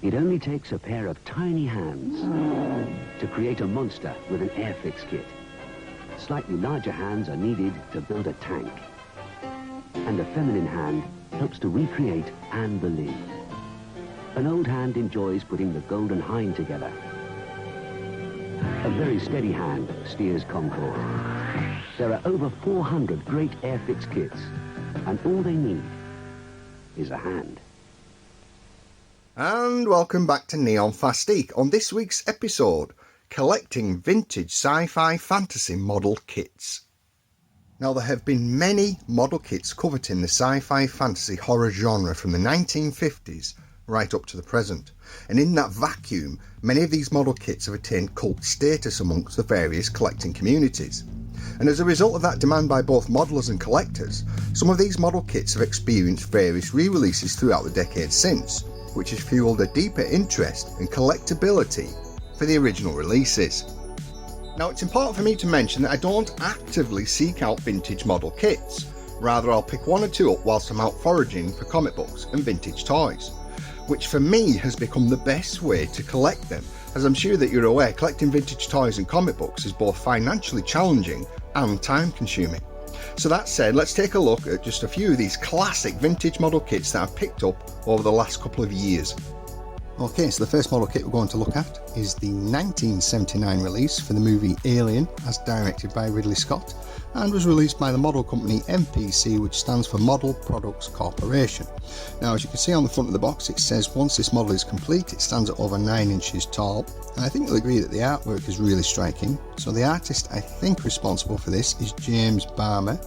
It only takes a pair of tiny hands to create a monster with an Airfix kit. Slightly larger hands are needed to build a tank. And a feminine hand helps to recreate Anne Boleyn. An old hand enjoys putting the Golden Hind together. A very steady hand steers Concorde. There are over 400 great Airfix kits, and all they need is a hand. And welcome back to Neon Fastique on this week's episode, collecting vintage sci-fi fantasy model kits. Now, there have been many model kits coveting the sci-fi fantasy horror genre from the 1950s right up to the present, and in that vacuum many of these model kits have attained cult status amongst the various collecting communities. And as a result of that demand by both modelers and collectors, some of these model kits have experienced various re-releases throughout the decades since, which has fueled a deeper interest and collectability for the original releases. Now, it's important for me to mention that I don't actively seek out vintage model kits. Rather, I'll pick one or two up whilst I'm out foraging for comic books and vintage toys, which for me has become the best way to collect them, as I'm sure that you're aware, collecting vintage toys and comic books is both financially challenging and time consuming. So that said, let's take a look at just a few of these classic vintage model kits that I've picked up over the last couple of years. Okay, so the first model kit we're going to look at is the 1979 release for the movie Alien, as directed by Ridley Scott, and was released by the model company MPC, which stands for Model Products Corporation. Now, as you can see on the front of the box, it says once this model is complete, it stands at over 9 inches tall, and I think you'll agree that the artwork is really striking. So the artist I think responsible for this is James Barmer,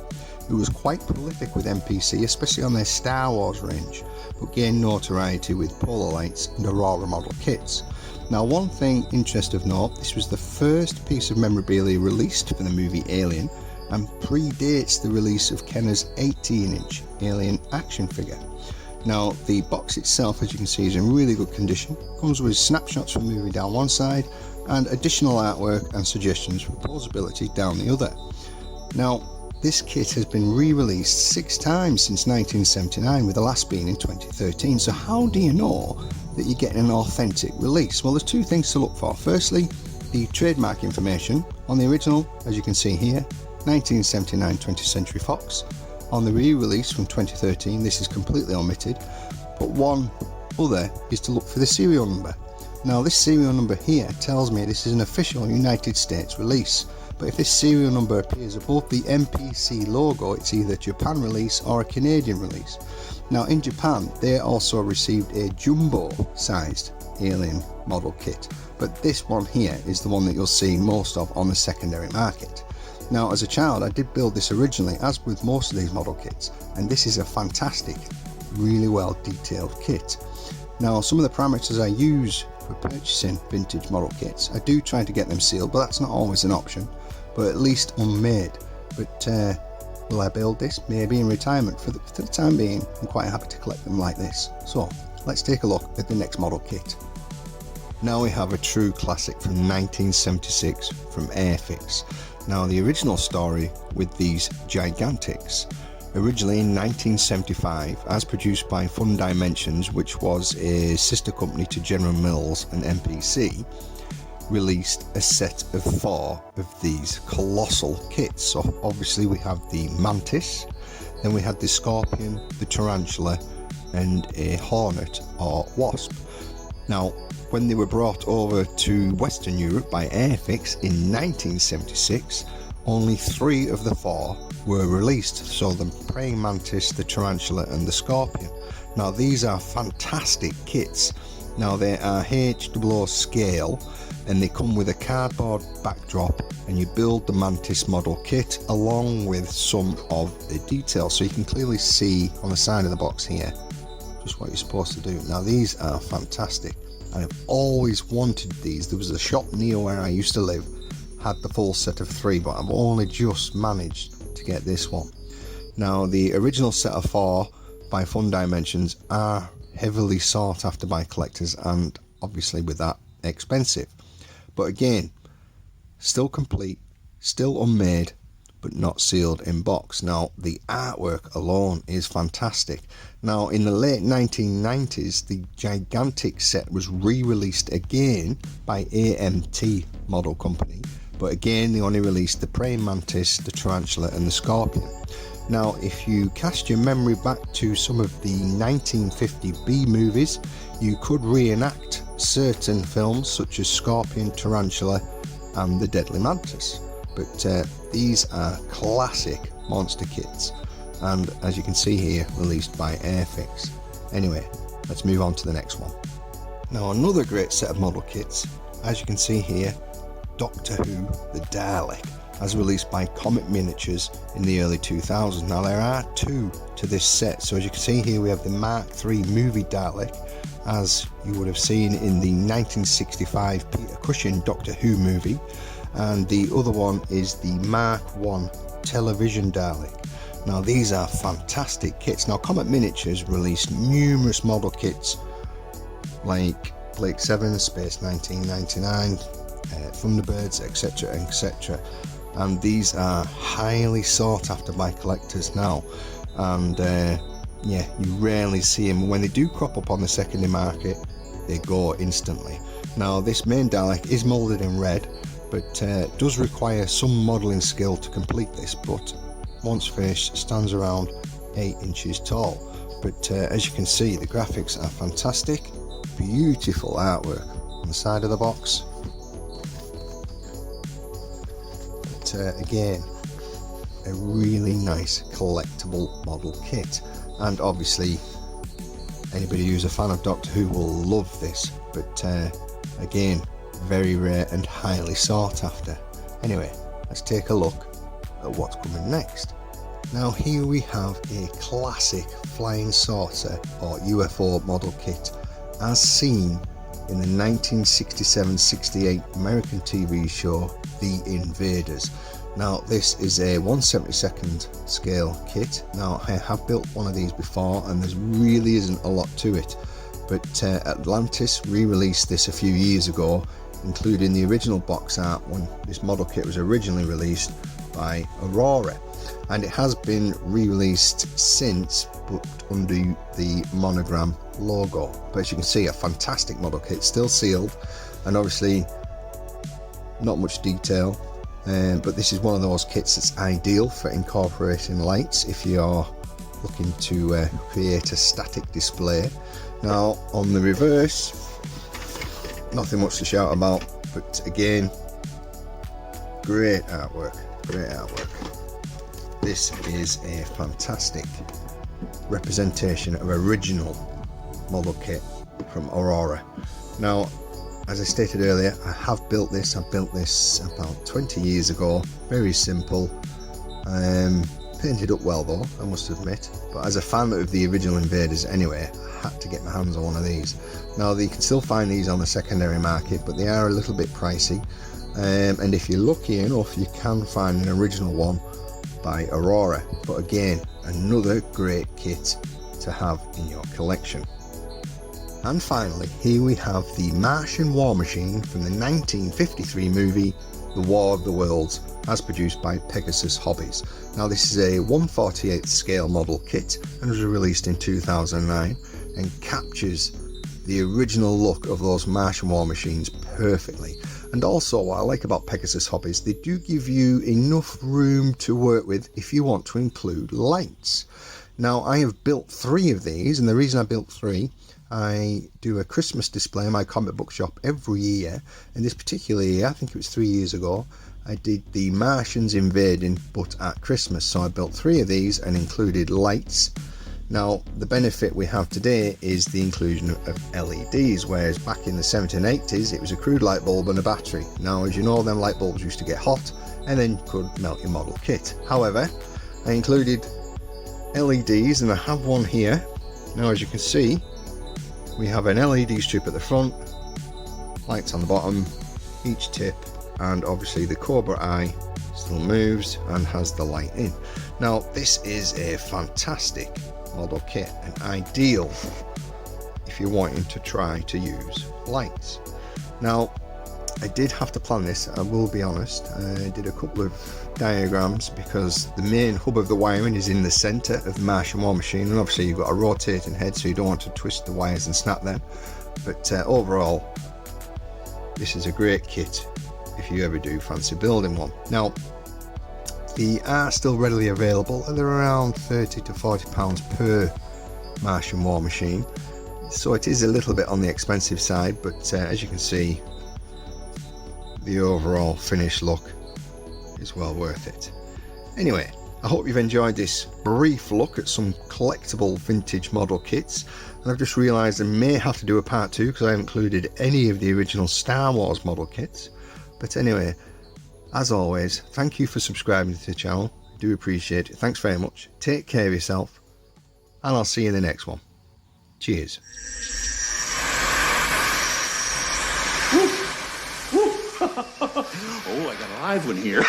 who was quite prolific with MPC, especially on their Star Wars range, but gained notoriety with Polar Lights and Aurora model kits. Now, one thing interest of note, this was the first piece of memorabilia released for the movie Alien, and predates the release of Kenner's 18-inch Alien action figure. Now, the box itself, as you can see, is in really good condition, comes with snapshots from the movie down one side, and additional artwork and suggestions for posability down the other. Now, this kit has been re-released 6 times since 1979, with the last being in 2013. So how do you know that you're getting an authentic release? Well, there's 2 things to look for. Firstly, the trademark information. On the original, as you can see here, 1979 20th Century Fox. On the re-release from 2013, this is completely omitted. But one other is to look for the serial number. Now, this serial number here tells me this is an official United States release. But if this serial number appears above the MPC logo, it's either Japan release or a Canadian release. Now, in Japan, they also received a jumbo-sized Alien model kit, but this one here is the one that you'll see most of on the secondary market. Now, as a child, I did build this originally, as with most of these model kits, and this is a fantastic, really well detailed kit. Now, some of the parameters I use for purchasing vintage model kits, I do try to get them sealed, but that's not always an option, but at least unmade. But will I build this? Maybe in retirement. For the time being, I'm quite happy to collect them like this. So let's take a look at the next model kit. Now we have a true classic from 1976 from Airfix. Now, the original story with these Gigantics, originally in 1975, as produced by Fun Dimensions, which was a sister company to General Mills and MPC, released a set of 4 of these colossal kits. So obviously we have the Mantis, then we had the Scorpion, the Tarantula, and a Hornet or Wasp. Now, when they were brought over to Western Europe by Airfix in 1976, only 3 of the 4 were released. So the Praying Mantis, the Tarantula, and the Scorpion. Now, these are fantastic kits. Now, they are HOO scale, and they come with a cardboard backdrop, and you build the Mantis model kit along with some of the details, so you can clearly see on the side of the box here just what you're supposed to do. Now, these are fantastic, and I've always wanted these. There was a shop near where I used to live, had the full set of 3, but I've only just managed to get this one. Now, the original set of 4 by Fun Dimensions are heavily sought after by collectors, and obviously with that, expensive. But again, still complete, still unmade, but not sealed in box. Now the artwork alone is fantastic. Now in the late 1990s the gigantic set was re-released again by AMT model company, but again they only released the praying mantis, the tarantula and the scorpion. Now if you cast your memory back to some of the 1950 B movies, you could reenact certain films such as Scorpion, Tarantula and the Deadly Mantis. But these are classic monster kits, and as you can see here, released by Airfix. Anyway, let's move on to the next one. Now another great set of model kits, as you can see here, Doctor Who the Dalek, as released by Comet Miniatures in the early 2000s. Now there are two to this set, so as you can see here we have the Mark III movie Dalek, as you would have seen in the 1965 Peter Cushing Doctor Who movie, and the other one is the Mark I television Dalek. Now these are fantastic kits. Now Comet Miniatures released numerous model kits like Blake 7, Space 1999, Thunderbirds, etc, etc, and these are highly sought after by collectors now, and yeah, you rarely see them. When they do crop up on the secondary market, they go instantly. Now this main Dalek is moulded in red, but does require some modelling skill to complete this, but once finished stands around 8 inches tall. But as you can see, the graphics are fantastic, beautiful artwork on the side of the box. But again, a really nice collectible model kit, and obviously anybody who's a fan of Doctor Who will love this, but again, very rare and highly sought after. Anyway, let's take a look at what's coming next. Now here we have a classic flying saucer or UFO model kit as seen in the 1967-68 American TV show The Invaders. Now this is a 1/72nd scale kit. Now I have built one of these before and there really isn't a lot to it, but Atlantis re-released this a few years ago, including the original box art when this model kit was originally released by Aurora, and it has been re-released since, but under the Monogram logo. But as you can see, a fantastic model kit, still sealed, and obviously not much detail, but this is one of those kits that's ideal for incorporating lights if you are looking to create a static display. Now on the reverse, nothing much to shout about, but again, great artwork, great artwork. This is a fantastic representation of original model kit from Aurora. Now, as I stated earlier, I have built this. I built this about 20 years ago. Very simple. Painted up well though, I must admit. But as a fan of the original Invaders anyway, I had to get my hands on one of these. Now you can still find these on the secondary market, but they are a little bit pricey. And if you're lucky enough, you can find an original one by Aurora. But again, another great kit to have in your collection. And finally, here we have the Martian War Machine from the 1953 movie The War of the Worlds, as produced by Pegasus Hobbies. Now this is a 1/48th scale model kit and was released in 2009 and captures the original look of those Martian War Machines perfectly. And also, what I like about Pegasus Hobbies, they do give you enough room to work with if you want to include lights. Now I have built 3 of these, and the reason I built 3, I do a Christmas display in my comic book shop every year, and this particular year, I think it was 3 years ago, I did the Martians invading but at Christmas, so I built 3 of these and included lights. Now the benefit we have today is the inclusion of LEDs, whereas back in the 70s and 80s it was a crude light bulb and a battery. Now as you know, them light bulbs used to get hot and then could melt your model kit. However, I included LEDs and I have one here. Now as you can see, we have an LED strip at the front, lights on the bottom, each tip, and obviously the Cobra Eye still moves and has the light in. Now this is a fantastic model kit and ideal if you're wanting to try to use lights. Now I did have to plan this, I will be honest. I did a couple of diagrams because the main hub of the wiring is in the centre of the Martian War Machine, and obviously you've got a rotating head so you don't want to twist the wires and snap them. But overall, this is a great kit if you ever do fancy building one. Now, they are still readily available and they're around £30 to £40 per Martian War Machine, so it is a little bit on the expensive side, but as you can see, the overall finished look is well worth it. Anyway, I hope you've enjoyed this brief look at some collectible vintage model kits, and I've just realised I may have to do a part 2 because I haven't included any of the original Star Wars model kits. But anyway, as always, thank you for subscribing to the channel, I do appreciate it. Thanks very much, take care of yourself, and I'll see you in the next one. Cheers. Oh, I got a live one here.